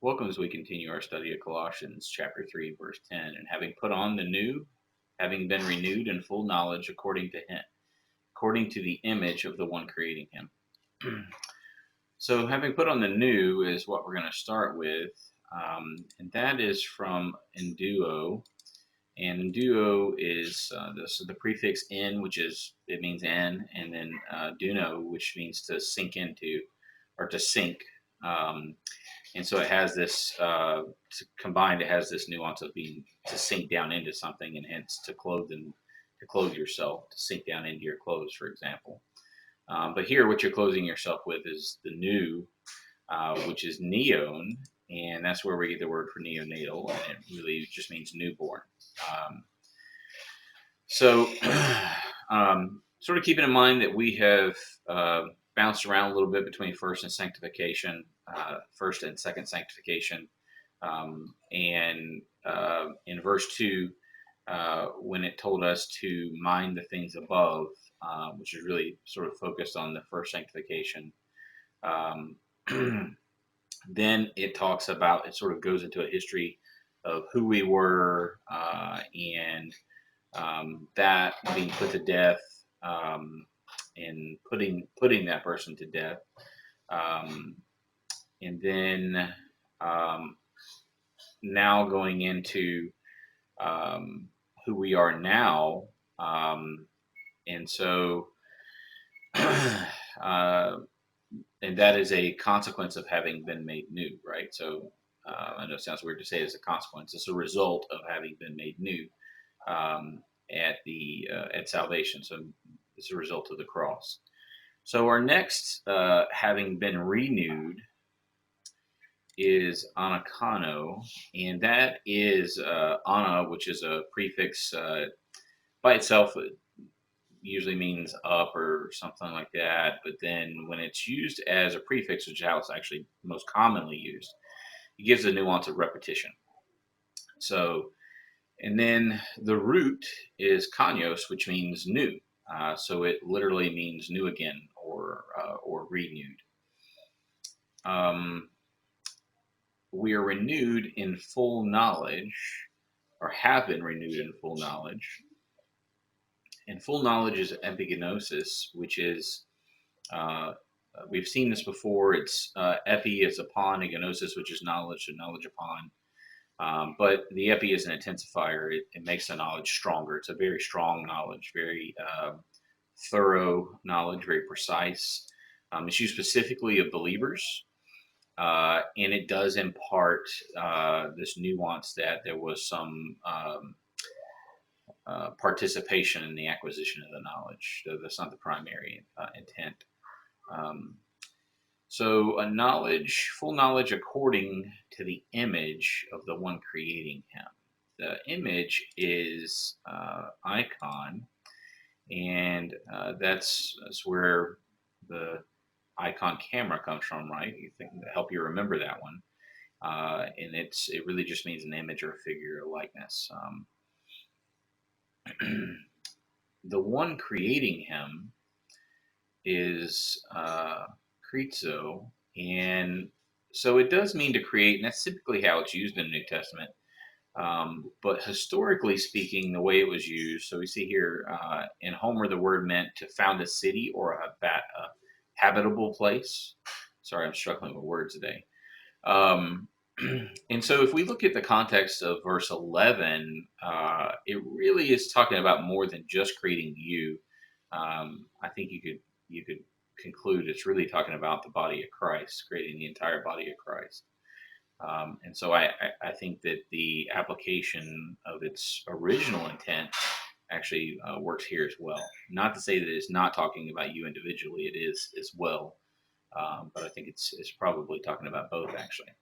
Welcome as we continue our study of Colossians chapter 3, verse 10. And having put on the new, having been renewed in full knowledge according to him, according to the image of the one creating him. So, having put on the new is what we're going to start with. And that is from enduo. And enduo is the prefix in, which is, it means in, and then duno, which means to sink into or to sink. Um, and so it has this combined. It has this nuance of being to sink down into something, and hence to clothe yourself, to sink down into your clothes, for example. But here, what you're clothing yourself with is the new, which is neon, and that's where we get the word for neonatal, and it really just means newborn. Um, so, sort of keeping in mind that we have bounced around a little bit between first and sanctification, first and second sanctification, and in verse 2, when it told us to mind the things above, which is really sort of focused on the first sanctification. Um, then it talks about, it sort of goes into a history of who we were and that being put to death, and putting that person to death, um, and then um, now going into who we are now, um, and so and that is a consequence of having been made new, right? So I know it sounds weird to say it's a consequence. It's a result of having been made new um, at salvation. So it's a result of the cross. So our next, having been renewed, is anakano, and that is ana, which is a prefix by itself. It usually means up or something like that. But then when it's used as a prefix, which is how it's actually most commonly used, it gives a nuance of repetition. So, and then the root is kainos, which means new. So it literally means new again or renewed. Um, we are renewed in full knowledge, or have been renewed in full knowledge. And full knowledge is epigenosis, which is we've seen this before. It's epi is upon, and gnosis, which is knowledge, and knowledge upon. But the epi is an intensifier. It makes the knowledge stronger. It's a very strong knowledge, very thorough knowledge, very precise. It's used specifically of believers, and it does impart this nuance that there was some participation in the acquisition of the knowledge. So that's not the primary intent. Um, so a knowledge, full knowledge according to the image of the one creating him. The image is icon, and that's where the icon camera comes from, right? You think to help you remember that one, and it really just means an image or a figure or likeness. The one creating him is Kritzo, and so it does mean to create, and that's typically how it's used in the New Testament. But historically speaking, the way it was used, so we see here in Homer, the word meant to found a city or a habitable place. Sorry, I'm struggling with words today. Um, and so if we look at the context of verse 11, it really is talking about more than just creating you. I think you could conclude it's really talking about the body of Christ, creating the entire body of Christ. And so I think that the application of its original intent actually works here as well. Not to say that it's not talking about you individually, it is as well. But I think it's probably talking about both actually.